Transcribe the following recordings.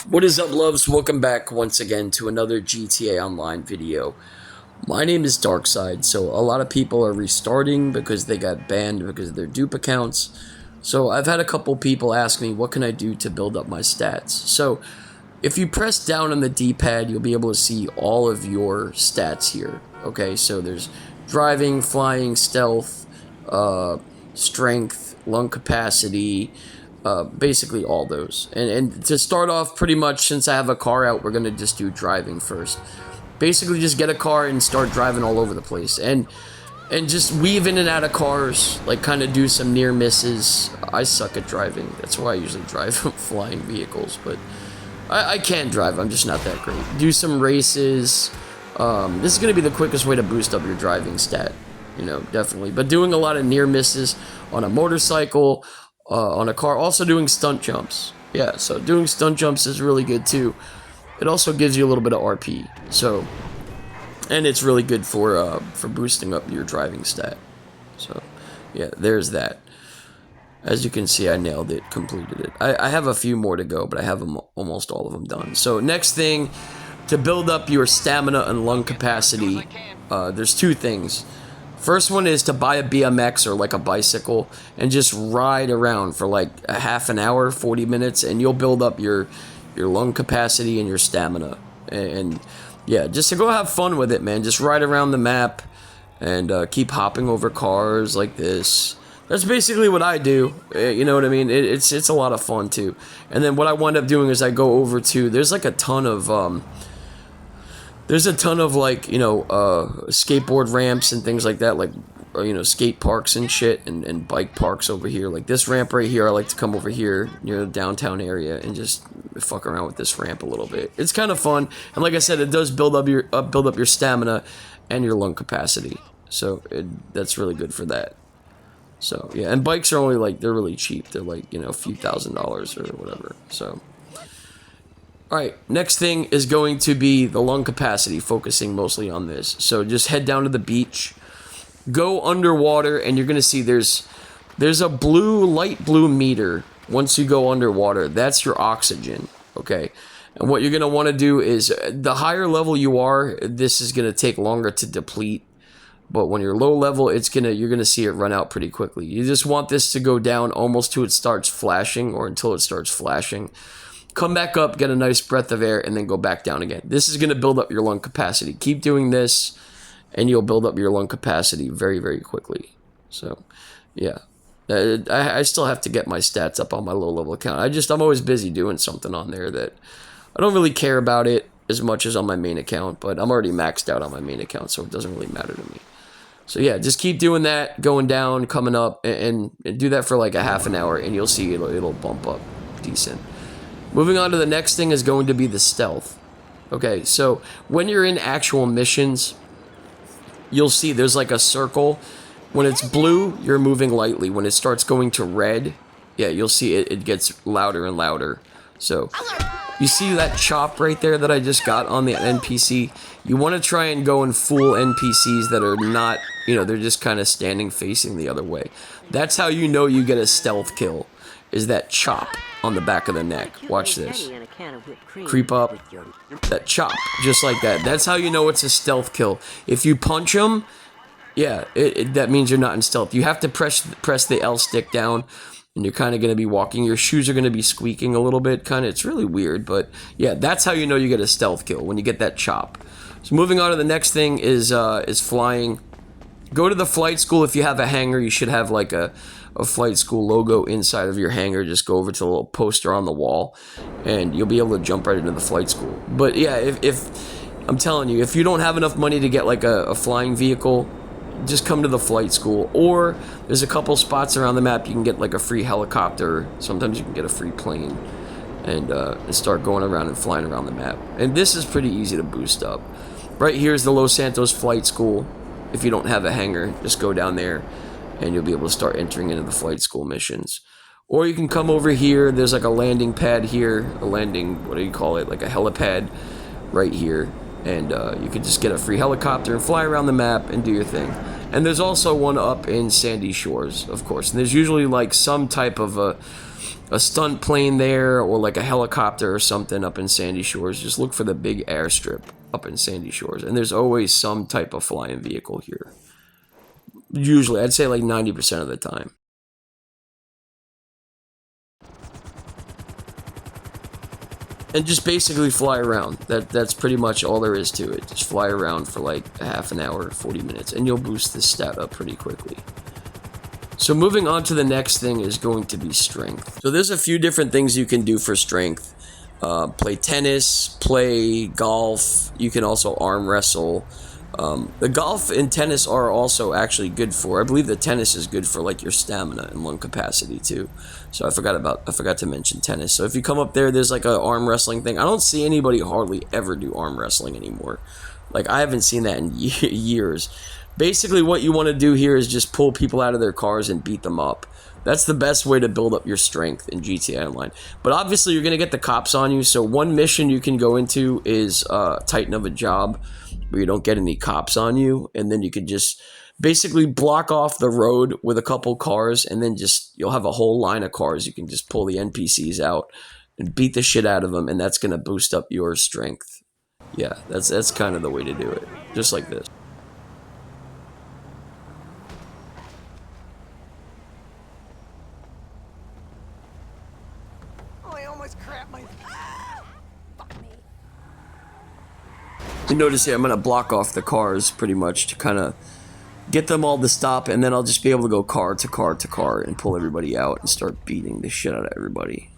What is up, loves? Welcome back once again to another GTA Online video. My name is Darkside, so a lot of people are restarting because they got banned because of their dupe accounts. So I've had a couple people ask me, what can I do to build up my stats? So if you press down on the D-pad, you'll be able to see all of your stats here. Okay, so there's driving, flying, stealth, strength, lung capacity, basically all those. And to start off, pretty much, since I have a car out, we're going to just do driving first. Basically, just get a car and start driving all over the place. And just weave in and out of cars, like kind of do some near misses. I suck at driving. That's why I usually drive flying vehicles, but I can drive. I'm just not that great. Do some races. This is going to be the quickest way to boost up your driving stat, you know, definitely. But doing a lot of near misses on a motorcycle, on a car, also doing stunt jumps. Yeah, so doing stunt jumps is really good too. It also gives you a little bit of RP. So, and it's really good for boosting up your driving stat. So, yeah, there's that. As you can see, I nailed it, completed it. I have a few more to go, but I have them, almost all of them done. So next thing, to build up your stamina and lung capacity, there's two things. First one is to buy a BMX or like a bicycle and just ride around for like a half an hour, 40 minutes, and you'll build up your lung capacity and your stamina. And yeah, just to go have fun with it, man. Just ride around the map and keep hopping over cars like this. That's basically what I do, you know what I mean? It's a lot of fun too. And then what I wind up doing is I go over to, there's a ton of like, you know, skateboard ramps and things like that, like, you know, skate parks and shit, and bike parks over here. Like this ramp right here, I like to come over here near the downtown area and just fuck around with this ramp a little bit. It's kind of fun, and like I said, it does build up your stamina and your lung capacity. So that's really good for that. So, yeah, and bikes are only, like, they're really cheap. They're, like, you know, a few $1,000s or whatever, so. Alright, next thing is going to be the lung capacity, focusing mostly on this. So, just head down to the beach, go underwater, and you're going to see there's a light blue meter once you go underwater. That's your oxygen, okay? And what you're going to want to do is, the higher level you are, this is going to take longer to deplete. But when you're low level, you're gonna see it run out pretty quickly. You just want this to go down almost till it starts flashing, or until it starts flashing. Come back up, get a nice breath of air, and then go back down again. This is gonna build up your lung capacity. Keep doing this, and you'll build up your lung capacity very, very quickly. So, yeah. I still have to get my stats up on my low level account. I'm always busy doing something on there that I don't really care about it as much as on my main account, but I'm already maxed out on my main account, so it doesn't really matter to me. So yeah, just keep doing that, going down, coming up, and do that for like a half an hour, and you'll see it'll bump up decent. Moving on to the next thing is going to be the stealth. Okay, so when you're in actual missions, you'll see there's like a circle. When it's blue, you're moving lightly. When it starts going to red, yeah, you'll see it gets louder and louder. So you see that chop right there that I just got on the NPC? You want to try and go in full NPCs that are not, you know, they're just kind of standing facing the other way. That's how you know you get a stealth kill, is that chop on the back of the neck. Watch this. Creep up. That chop, just like that. That's how you know it's a stealth kill. If you punch him, yeah, that means you're not in stealth. You have to press the L stick down, and you're kind of going to be walking. Your shoes are going to be squeaking a little bit, kind of. It's really weird, but yeah, that's how you know you get a stealth kill, when you get that chop. So moving on to the next thing is flying. Go to the flight school. If you have a hangar, you should have like a flight school logo inside of your hangar. Just go over to the little poster on the wall, and you'll be able to jump right into the flight school. But yeah, if I'm telling you, if you don't have enough money to get like a flying vehicle, just come to the flight school. Or there's a couple spots around the map you can get like a free helicopter. Sometimes you can get a free plane, and start going around and flying around the map. And this is pretty easy to boost up. Right here is the Los Santos Flight School. If you don't have a hangar, just go down there, and you'll be able to start entering into the flight school missions. Or you can come over here. There's like a landing pad here, what do you call it, like a helipad right here. And you could just get a free helicopter and fly around the map and do your thing. And there's also one up in Sandy Shores, of course. And there's usually like some type of a stunt plane there, or like a helicopter or something up in Sandy Shores, just look for the big airstrip up in Sandy Shores. And there's always some type of flying vehicle here. Usually, I'd say like 90% of the time. And just basically fly around. That's pretty much all there is to it. Just fly around for like a half an hour, 40 minutes, and you'll boost this stat up pretty quickly. So moving on to the next thing is going to be strength. So there's a few different things you can do for strength. Play tennis, play golf. You can also arm wrestle. The golf and tennis are also actually good for, I believe the tennis is good for like your stamina and lung capacity too. So I forgot to mention tennis. So if you come up there, there's like a arm wrestling thing. I don't see anybody hardly ever do arm wrestling anymore. Like I haven't seen that in years. Basically what you want to do here is just pull people out of their cars and beat them up. That's the best way to build up your strength in GTA Online. But obviously you're going to get the cops on you, so one mission you can go into is Titan of a Job, where you don't get any cops on you, and then you can just basically block off the road with a couple cars, and then you'll have a whole line of cars. You can just pull the NPCs out and beat the shit out of them, and that's going to boost up your strength. Yeah, that's kind of the way to do it, just like this. You notice here, I'm going to block off the cars pretty much to kind of get them all to stop, and then I'll just be able to go car to car to car and pull everybody out and start beating the shit out of everybody.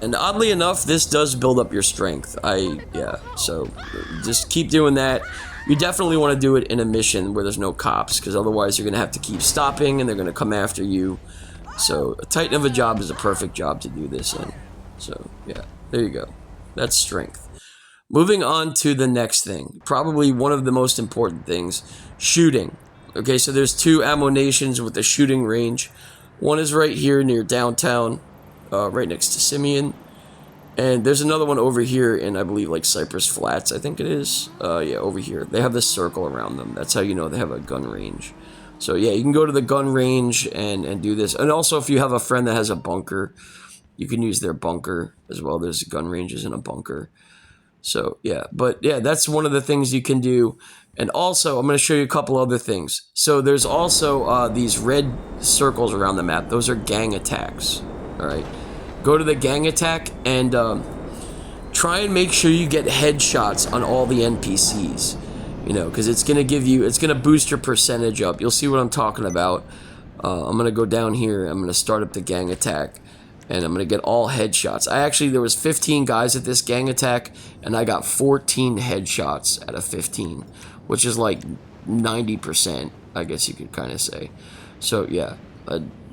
And oddly enough, this does build up your strength. So just keep doing that. You definitely want to do it in a mission where there's no cops, because otherwise you're going to have to keep stopping and they're going to come after you. So a Titan of a Job is a perfect job to do this in. So yeah, there you go. That's strength. Moving on to the next thing, probably one of the most important things, shooting. Okay, so there's two ammo nations with a shooting range. One is right here near downtown, right next to Simeon. And there's another one over here in, I believe, like Cypress Flats, I think it is. Yeah, over here. They have this circle around them. That's how you know they have a gun range. So yeah, you can go to the gun range and do this. And also, if you have a friend that has a bunker, you can use their bunker as well. There's gun ranges in a bunker. So yeah, but yeah, that's one of the things you can do. And also, I'm going to show you a couple other things. So there's also these red circles around the map. Those are gang attacks. All right. Go to the gang attack and try and make sure you get headshots on all the NPCs. You know, because it's going to boost your percentage up. You'll see what I'm talking about. I'm going to go down here. I'm going to start up the gang attack. And I'm going to get all headshots. There was 15 guys at this gang attack, and I got 14 headshots out of 15. Which is like 90%, I guess you could kind of say. So, yeah.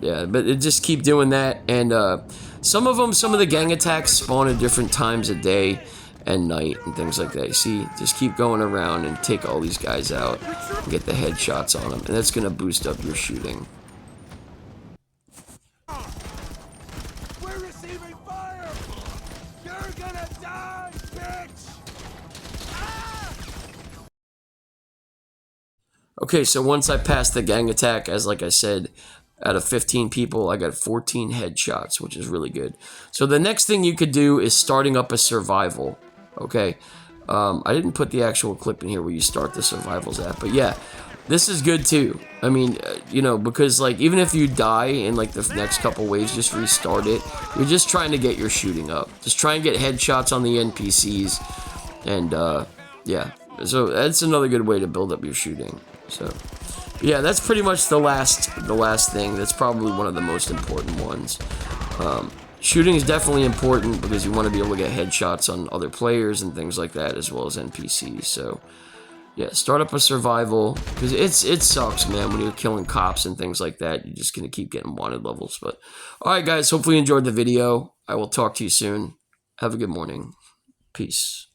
Yeah, but just keep doing that. And some of the gang attacks spawn at different times of day and night and things like that. You see, just keep going around and take all these guys out and get the headshots on them. And that's going to boost up your shooting. We're receiving fire! You're gonna die, bitch! Okay, so once I passed the gang attack, like I said, out of 15 people, I got 14 headshots, which is really good. So the next thing you could do is starting up a survival. Okay, I didn't put the actual clip in here where you start the survivals at, but yeah, this is good too. I mean, you know, because like even if you die in like the next couple waves, just restart it. You're just trying to get your shooting up. Just try and get headshots on the NPCs, and yeah. So that's another good way to build up your shooting. So yeah, that's pretty much the last thing. That's probably one of the most important ones. Shooting is definitely important because you want to be able to get headshots on other players and things like that, as well as NPCs. So yeah, start up a survival, because it sucks, man, when you're killing cops and things like that. You're just gonna keep getting wanted levels. But all right, guys, hopefully you enjoyed the video. I will talk to you soon. Have a good morning. Peace.